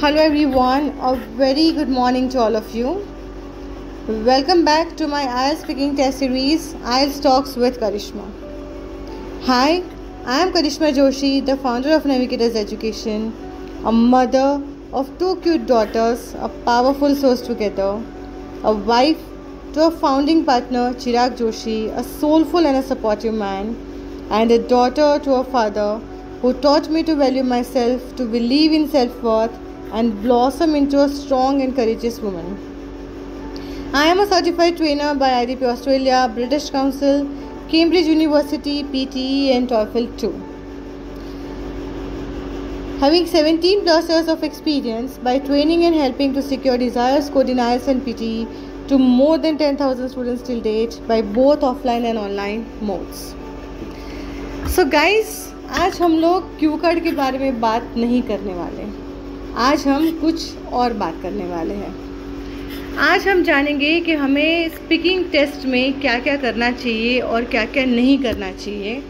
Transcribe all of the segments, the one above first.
Hello everyone, a very good morning to all of you. Welcome back to my IELTS speaking test series, IELTS Talks with Karishma. Hi, I am Karishma Joshi, the founder of Navigators Education, a mother of two cute daughters, a powerful source together, a wife to a founding partner, Chirag Joshi, a soulful and a supportive man, and a daughter to a father who taught me to value myself, to believe in self-worth, and blossom into a strong and courageous woman. I am a certified trainer by IDP Australia, British Council, Cambridge University, PTE and TOEFL 2. Having 17 plus years of experience by training and helping to secure desired score in IELTS and PTE to more than 10,000 students till date by both offline and online modes. So guys, आज हम लोग Q card के बारे में बात नहीं करने वाले. आज हम कुछ और बात करने वाले हैं. आज हम जानेंगे कि हमें स्पीकिंग टेस्ट में क्या क्या करना चाहिए और क्या क्या नहीं करना चाहिए.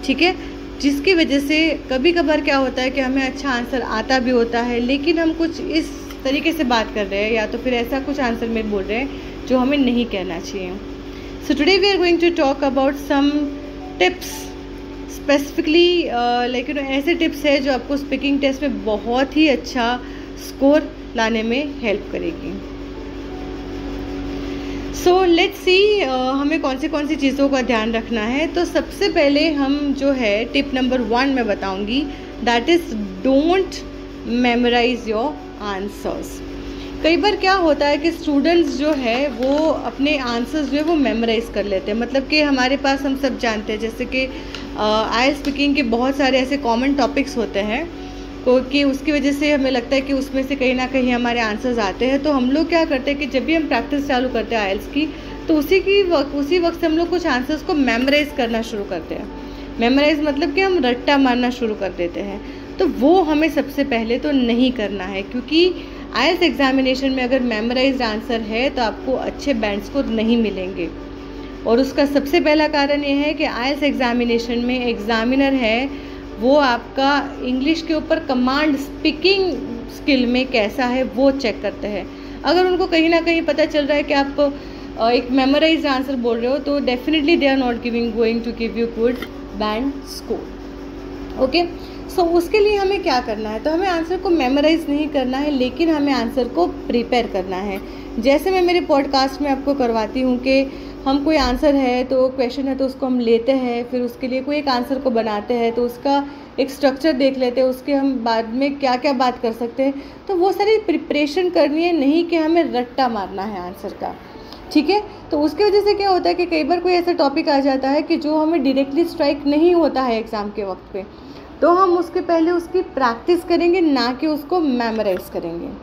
ठीक है, जिसकी वजह से कभी कभार क्या होता है कि हमें अच्छा आंसर आता भी होता है, लेकिन हम कुछ इस तरीके से बात कर रहे हैं या तो फिर ऐसा कुछ आंसर में बोल रहे हैं जो हमें नहीं कहना चाहिए. So today we are going to talk about some tips specifically ऐसे टिप्स है जो आपको स्पीकिंग टेस्ट में बहुत ही अच्छा स्कोर लाने में हेल्प करेगी. सो लेट्स सी हमें कौन सी चीज़ों का ध्यान रखना है. तो सबसे पहले हम जो है टिप नंबर 1 मैं बताऊंगी, that is don't memorize your answers. कई बार क्या होता है कि स्टूडेंट्स जो है वो अपने आंसर्स जो है वो मेमोराइज़ कर लेते हैं. मतलब कि हमारे पास हम सब जानते हैं जैसे कि IELTS स्पीकिंग के बहुत सारे ऐसे कॉमन टॉपिक्स होते हैं कि उसकी वजह से हमें लगता है कि उसमें से कहीं ना कहीं हमारे आंसर्स आते हैं. तो हम लोग क्या करते हैं कि जब भी हम प्रैक्टिस चालू करते हैं IELTS की, तो उसी वक्त से हम लोग कुछ आंसर्स को मेमोराइज़ करना शुरू करते हैं. मेमोराइज़ मतलब कि हम रट्टा मारना शुरू कर देते हैं. तो वो हमें सबसे पहले तो नहीं करना है, क्योंकि IELTS एग्जामिनेशन में अगर मेमोराइज्ड आंसर है तो आपको अच्छे बैंड स्कोर नहीं मिलेंगे. और उसका सबसे पहला कारण ये है कि IELTS एग्जामिनेशन में एग्जामिनर है वो आपका इंग्लिश के ऊपर कमांड स्पीकिंग स्किल में कैसा है वो चेक करते हैं. अगर उनको कहीं ना कहीं पता चल रहा है कि आप एक मेमोराइज्ड आंसर बोल रहे हो तो definitely they are not going to give you good band score. Okay, so उसके लिए हमें क्या करना है, तो हमें आंसर को मेमोराइज़ नहीं करना है, लेकिन हमें आंसर को प्रिपेयर करना है. जैसे मैं मेरे पॉडकास्ट में आपको करवाती हूँ कि हम कोई आंसर है तो क्वेश्चन है तो उसको हम लेते हैं, फिर उसके लिए कोई एक आंसर को बनाते हैं, तो उसका एक स्ट्रक्चर देख लेते हैं, उसके हम बाद में क्या क्या बात कर सकते हैं. तो वो सारी प्रिपरेशन करनी है, नहीं कि हमें रट्टा मारना है आंसर का. ठीक है, तो उसकी वजह से क्या होता है कि कई बार कोई ऐसा टॉपिक आ जाता है कि जो हमें डायरेक्टली स्ट्राइक नहीं होता है एग्ज़ाम के वक्त पे, तो हम उसके पहले उसकी प्रैक्टिस करेंगे, ना कि उसको मेमोराइज करेंगे.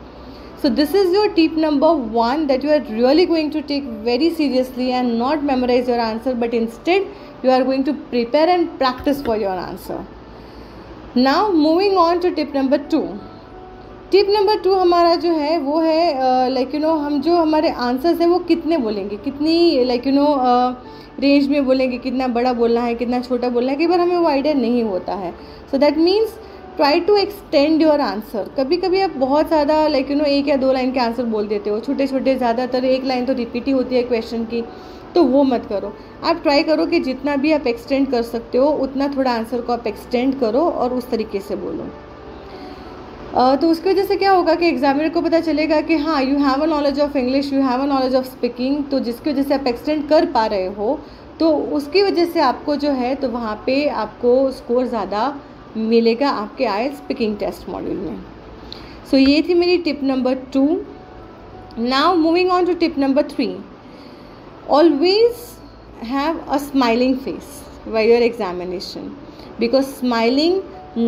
So this is your tip number 1 that you are really going to take very seriously and not memorize your answer, but instead you are going to prepare and practice for your answer. Now moving on to tip number 2. Tip number 2 हमारा जो है वो है हम जो हमारे answers हैं वो कितने बोलेंगे, कितनी रेंज में बोलेंगे, कितना बड़ा बोलना है, कितना छोटा बोलना है. कई बार हमें वो आइडिया नहीं होता है. So that means try to extend your answer. कभी कभी आप बहुत ज़्यादा 1 या 2 लाइन के आंसर बोल देते हो, छोटे छोटे, ज़्यादातर 1 लाइन तो रिपीट ही होती है क्वेश्चन की, तो वो मत करो. आप ट्राई करो कि जितना भी आप एक्सटेंड कर सकते हो उतना थोड़ा आंसर को आप एक्सटेंड करो और उस तरीके से बोलो. तो उसकी वजह से क्या होगा कि एग्जामिनर को पता चलेगा कि हाँ, you have a knowledge of English, you have a knowledge of speaking. तो जिसकी वजह से आप एक्सटेंड कर पा रहे हो, तो उसकी वजह से आपको जो है तो वहाँ पे आपको स्कोर ज़्यादा मिलेगा आपके IELTS स्पीकिंग टेस्ट मॉड्यूल में. सो ये थी मेरी tip number 2. Now moving on to tip number 3. Always have a smiling face while your examination, because smiling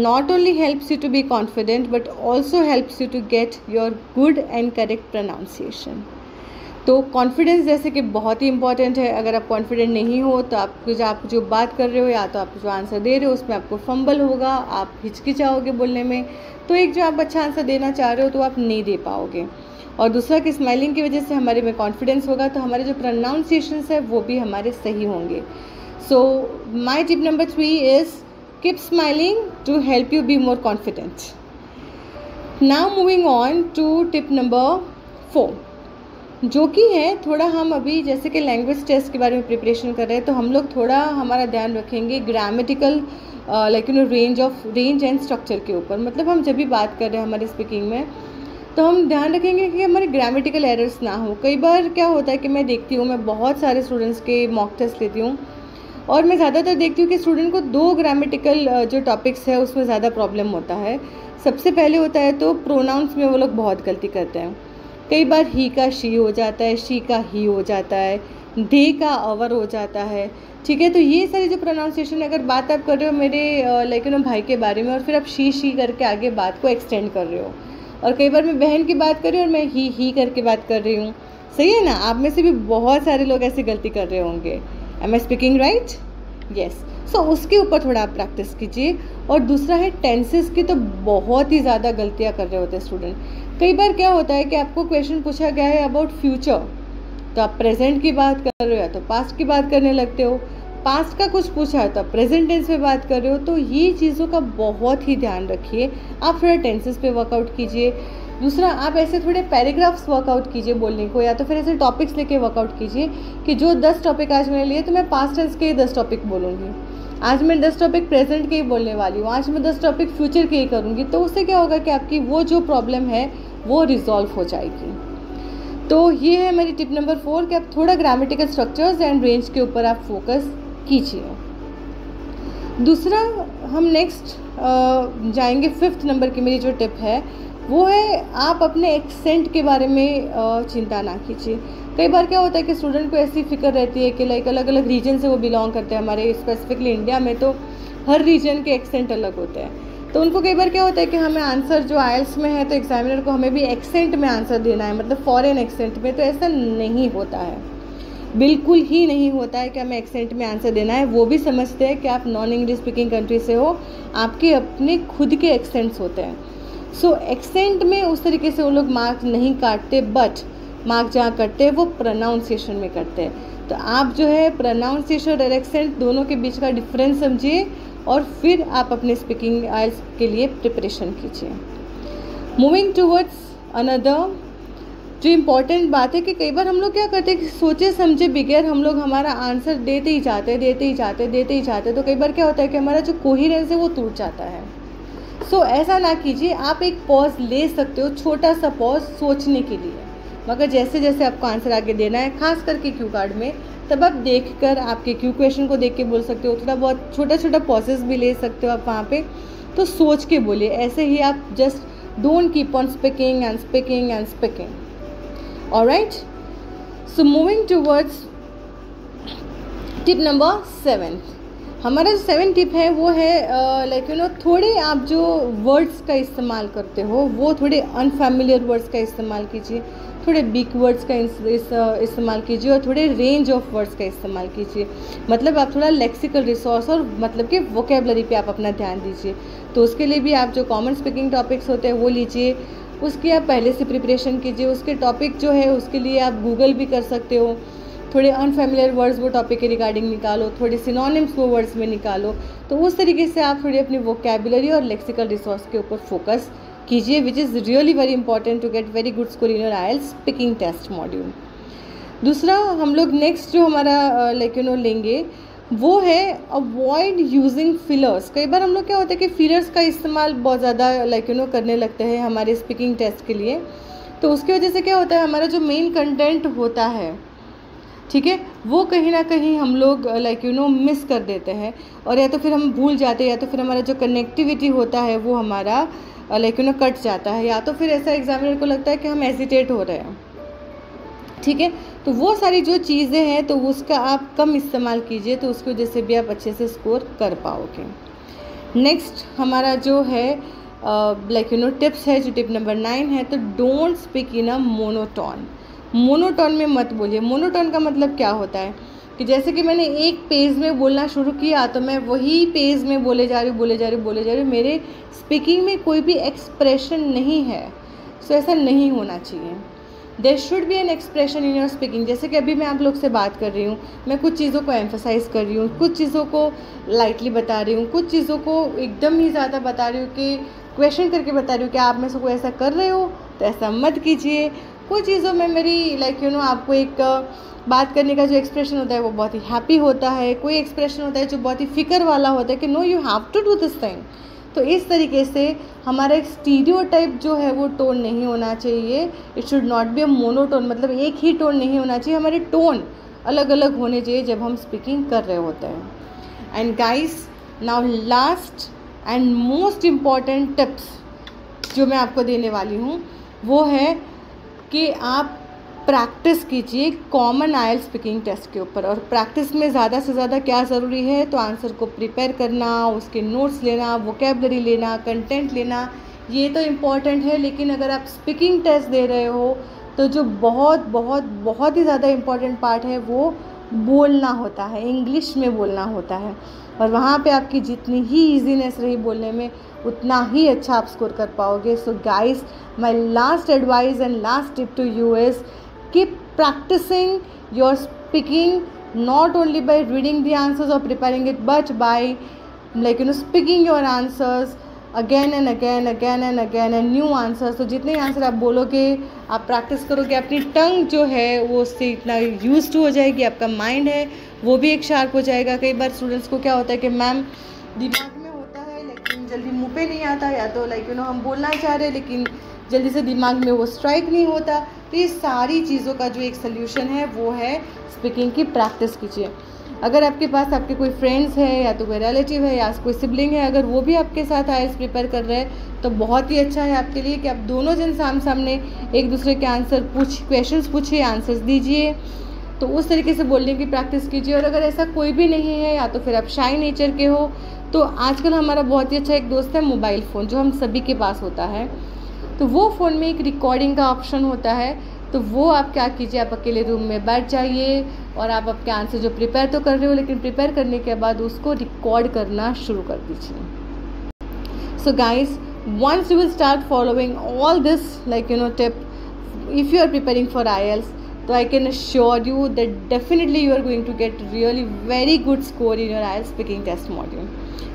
not only helps you to be confident but also helps you to get your good and correct pronunciation. तो confidence जैसे कि बहुत ही important है. अगर आप confident नहीं हो तो आप जो बात कर रहे हो या तो आप जो आंसर दे रहे हो उसमें आपको फंबल होगा, आप हिचकिचाओगे बोलने में, तो एक जो आप अच्छा आंसर देना चाह रहे हो तो आप नहीं दे पाओगे. और दूसरा कि स्माइलिंग की वजह से हमारे में कॉन्फिडेंस होगा, तो हमारे जो प्रोनाउंसिएशंस है वो भी हमारे सही होंगे. So my tip number 3 is keep smiling to help you be more confident. Now moving on to tip number 4, जो कि है थोड़ा हम अभी जैसे कि लैंग्वेज टेस्ट के बारे में प्रिपरेशन कर रहे हैं, तो हम लोग थोड़ा हमारा ध्यान रखेंगे ग्रामेटिकल रेंज एंड स्ट्रक्चर के ऊपर। मतलब हम जब भी बात कर रहे हैं हमारे स्पीकिंग में, तो हम ध्यान रखेंगे कि हमारे ग्रामेटिकल एरर्स ना हो। कई बार क्या होता है कि मैं देखती हूँ, मैं बहुत सारे स्टूडेंट्स के मॉक टेस्ट लेती हूँ और मैं ज़्यादातर देखती हूँ कि स्टूडेंट को 2 ग्रामेटिकल जो टॉपिक्स है उसमें ज़्यादा प्रॉब्लम होता है। सबसे पहले होता है तो प्रोनाउंस में वो लोग बहुत गलती करते हैं। कई बार ही का शी हो जाता है, शी का ही हो जाता है, दे का अवर हो जाता है। ठीक है, तो ये सारी जो प्रोनाउंसिएशन, अगर बात आप कर रहे हो मेरे भाई के बारे में और फिर आप शी करके आगे बात को एक्सटेंड कर रहे हो, और कई बार मैं बहन की बात कर रही हूँ और मैं ही करके बात कर रही हूँ, सही है ना। आप में से भी बहुत सारे लोग ऐसी गलती कर रहे होंगे। Am I speaking right? Yes. So उसके ऊपर थोड़ा आप प्रैक्टिस कीजिए। और दूसरा है टेंसेस की, तो बहुत ही ज़्यादा गलतियाँ कर रहे होते हैं स्टूडेंट। कई बार क्या होता है कि आपको क्वेश्चन पूछा गया है अबाउट फ्यूचर, तो आप प्रेजेंट की बात कर रहे हो या तो पास्ट की बात करने लगते हो। पास्ट का कुछ पूछा है तो आप प्रेजेंट टेंस में बात कर रहे हो। तो ये चीज़ों का बहुत ही ध्यान रखिए। आप थोड़ा टेंसेस पे वर्कआउट कीजिए। दूसरा, आप ऐसे थोड़े पैराग्राफ्स वर्कआउट कीजिए बोलने को, या तो फिर ऐसे टॉपिक्स लेके वर्कआउट कीजिए कि जो 10 टॉपिक आज मैंने लिए तो मैं पास्ट टेंस के ही 10 टॉपिक बोलूँगी, आज मैं 10 टॉपिक प्रेजेंट के ही बोलने वाली हूँ, आज मैं 10 टॉपिक फ्यूचर के ही करूँगी। तो उससे क्या होगा कि आपकी वो जो प्रॉब्लम है वो रिजॉल्व हो जाएगी। तो ये है मेरी टिप नंबर 4 कि आप थोड़ा ग्रामेटिकल स्ट्रक्चर्स एंड रेंज के ऊपर आप फोकस कीजिए। दूसरा, हम नेक्स्ट जाएंगे 5th नंबर की मेरी जो टिप है वो है आप अपने एक्सेंट के बारे में चिंता ना कीजिए। कई बार क्या होता है कि स्टूडेंट को ऐसी फिक्र रहती है कि लाइक अलग अलग रीजन से वो बिलोंग करते हैं। हमारे स्पेसिफिकली इंडिया में तो हर रीजन के एक्सेंट अलग होते हैं, तो उनको कई बार क्या होता है कि हमें आंसर जो आइल्स में है तो एग्जामिनर को हमें भी एक्सेंट में आंसर देना है, मतलब फॉरेन एक्सेंट में। तो ऐसा नहीं होता है, बिल्कुल ही नहीं होता है कि हमें एक्सेंट में आंसर देना है। वो भी समझते हैं कि आप नॉन इंग्लिश स्पीकिंग कंट्री से हो, आपके अपने खुद के एक्सेंट्स होते हैं। सो एक्सेंट में उस तरीके से वो लोग मार्क नहीं काटते, बट मार्क जहाँ करते हैं वो प्रोनाउंसिएशन में करते हैं। तो आप जो है प्रोनाउंसिएशन और एक्सेंट दोनों के बीच का डिफरेंस समझिए और फिर आप अपने स्पीकिंग आइल्स के लिए प्रिपरेशन कीजिए। मूविंग टूवर्ड्स अनदर जो इम्पॉर्टेंट बात है कि कई बार हम लोग क्या करते हैं कि सोचे समझे बगैर हम लोग हमारा आंसर देते ही जाते। तो कई बार क्या होता है कि हमारा जो कोहिरेंस है वो टूट जाता है। सो ऐसा ना कीजिए। आप एक पॉज ले सकते हो, छोटा सा पॉज सोचने के लिए, मगर जैसे जैसे आपको आंसर आगे देना है, खास करके क्यू कार्ड में, तब आप देखकर आपके क्यू क्वेश्चन को देख के बोल सकते हो। थोड़ा बहुत छोटा पॉजेस भी ले सकते हो आप वहाँ पे, तो सोच के बोलिए। ऐसे ही आप just don't keep on speaking and speaking and speaking. Alright, so moving towards tip number 7। हमारा जो 7 टिप है वो है थोड़े आप जो वर्ड्स का इस्तेमाल करते हो वो थोड़े अनफैमिलियर वर्ड्स का इस्तेमाल कीजिए, थोड़े बिग वर्ड्स का इस्तेमाल कीजिए और थोड़े रेंज ऑफ वर्ड्स का इस्तेमाल कीजिए। मतलब आप थोड़ा लेक्सिकल रिसोर्स और मतलब कि वोकेबलरी पे आप अपना ध्यान दीजिए। तो उसके लिए भी आप जो कॉमन स्पीकिंग टॉपिक्स होते हैं वो लीजिए, उसकी आप पहले से प्रिपरेशन कीजिए। उसके टॉपिक जो है उसके लिए आप गूगल भी कर सकते हो। थोड़े अनफेमिलियर वर्ड्स वो टॉपिक के रिगार्डिंग निकालो, थोड़े सिनोनिम्स वो वर्ड्स में निकालो। तो उस तरीके से आप थोड़ी अपनी वोकेबुलरी और लेक्सिकल रिसोर्स के ऊपर फोकस कीजिए, which is really very important to get very good score in your IELTS speaking test module. दूसरा, हम लोग नेक्स्ट जो हमारा लेंगे वो है अवॉइड यूजिंग फिलर्स। कई बार हम लोग क्या होता है कि फिलर्स का इस्तेमाल बहुत ज़्यादा करने लगते हैं हमारे स्पीकिंग टेस्ट के लिए। तो उसकी वजह से क्या होता है, हमारा जो मेन कंटेंट होता है, ठीक है, वो कहीं ना कहीं हम लोग मिस कर देते हैं, और या तो फिर हम भूल जाते हैं, या तो फिर हमारा जो कनेक्टिविटी होता है वो हमारा कट जाता है, या तो फिर ऐसा एग्जामिनर को लगता है कि हम हेजिटेट हो रहे हैं। ठीक है, तो वो सारी जो चीज़ें हैं तो उसका आप कम इस्तेमाल कीजिए, तो उसकी वजह से भी आप अच्छे से स्कोर कर पाओगे। नेक्स्ट हमारा जो है टिप्स है, जो टिप नंबर 9 है, तो don't speak in a monotone. Monotone में मत बोलिए। मोनोटोन का मतलब क्या होता है कि जैसे कि मैंने एक पेज में बोलना शुरू किया तो मैं वही पेज में बोले जा रही हूँ, मेरे स्पीकिंग में कोई भी एक्सप्रेशन नहीं है। सो ऐसा नहीं होना चाहिए। There should be an expression in your speaking. जैसे कि अभी मैं आप लोग से बात कर रही हूँ, मैं कुछ चीज़ों को एम्फसाइज़ कर रही हूँ, कुछ चीज़ों को लाइटली बता रही हूँ, कुछ चीज़ों को एकदम ही ज़्यादा बता रही हूँ कि क्वेश्चन करके बता रही हूँ कि आप में से कोई ऐसा कर रहे हो तो ऐसा मत कीजिए। कुछ चीज़ों में मेरी आपको एक बात करने का जो एक्सप्रेशन होता है वो बहुत ही हैप्पी होता है, कोई एक्सप्रेशन होता है जो बहुत ही फिक्र वाला होता है कि no you have to do this thing. तो इस तरीके से हमारा एक स्टीरियोटाइप जो है वो टोन नहीं होना चाहिए। It should not be a monotone, मतलब एक ही टोन नहीं होना चाहिए, हमारे टोन अलग अलग होने चाहिए जब हम स्पीकिंग कर रहे होते हैं। And guys, now last and most important tips जो मैं आपको देने वाली हूँ वो है कि आप प्रैक्टिस कीजिए कॉमन आइल्स स्पीकिंग टेस्ट के ऊपर। और प्रैक्टिस में ज़्यादा से ज़्यादा क्या ज़रूरी है, तो आंसर को प्रिपेयर करना, उसके नोट्स लेना, वोकेबलरी लेना, कंटेंट लेना, ये तो इम्पॉर्टेंट है। लेकिन अगर आप स्पीकिंग टेस्ट दे रहे हो तो जो बहुत बहुत बहुत ही ज़्यादा इम्पॉर्टेंट पार्ट है वो बोलना होता है, इंग्लिश में बोलना होता है। और वहाँ पे आपकी जितनी ही ईजीनेस रही बोलने में उतना ही अच्छा आप स्कोर कर पाओगे। So guys, my last advice and last tip to you is keep practicing your speaking, not only by reading the answers or preparing it, but by speaking your answers again and again and new answers। तो जितने answer आप बोलोगे, आप practice करोगे, अपनी टंग जो है वो उससे इतना यूज्ड हो जाएगी, आपका माइंड है वो भी एक शार्प हो जाएगा। कई बार स्टूडेंट्स को क्या होता है कि मैम दिमाग में होता है लेकिन जल्दी मुँह पे नहीं आता, या तो हम बोलना चाह रहे हैं लेकिन जल्दी से दिमाग में वो स्ट्राइक नहीं होता। तो ये सारी चीज़ों का जो एक सल्यूशन है वो है स्पीकिंग की प्रैक्टिस कीजिए। अगर आपके पास आपके कोई फ्रेंड्स है या तो कोई रिलेटिव है या कोई सिबलिंग है, अगर वो भी आपके साथ आइल्स प्रिपेयर कर रहे हैं तो बहुत ही अच्छा है आपके लिए कि आप दोनों जन सामने एक दूसरे के क्वेश्चंस पूछिए, आंसर्स दीजिए। तो उस तरीके से बोलने की प्रैक्टिस कीजिए। और अगर ऐसा कोई भी नहीं है या तो फिर आप शाई नेचर के हो, तो आजकल हमारा बहुत ही अच्छा एक दोस्त है मोबाइल फ़ोन, जो हम सभी के पास होता है। तो वो फ़ोन में एक रिकॉर्डिंग का ऑप्शन होता है, तो वो आप क्या कीजिए, आप अकेले रूम में बैठ जाइए और आप आपके आंसर जो प्रिपेयर तो कर रहे हो, लेकिन प्रिपेयर करने के बाद उसको रिकॉर्ड करना शुरू कर दीजिए। So guys, once you will start following all this tip, if you are preparing for IELTS, so I can assure you that definitely you are going to get really very good score in your IELTS speaking test module.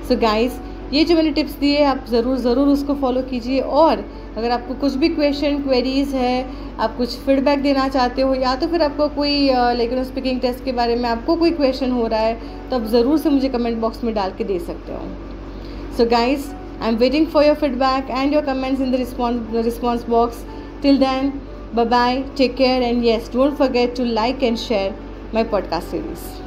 So guys, ये जो मैंने tips दिए आप ज़रूर उसको follow कीजिए। और अगर आपको कुछ भी क्वेरीज़ है, आप कुछ फीडबैक देना चाहते हो, या तो फिर आपको कोई स्पीकिंग टेस्ट के बारे में आपको कोई क्वेश्चन हो रहा है, तो आप ज़रूर से मुझे कमेंट बॉक्स में डाल के दे सकते हो। So guys, I am waiting for your feedback and your comments in the response box. Till then, bye bye, take care, and yes, don't forget to like and share my podcast series.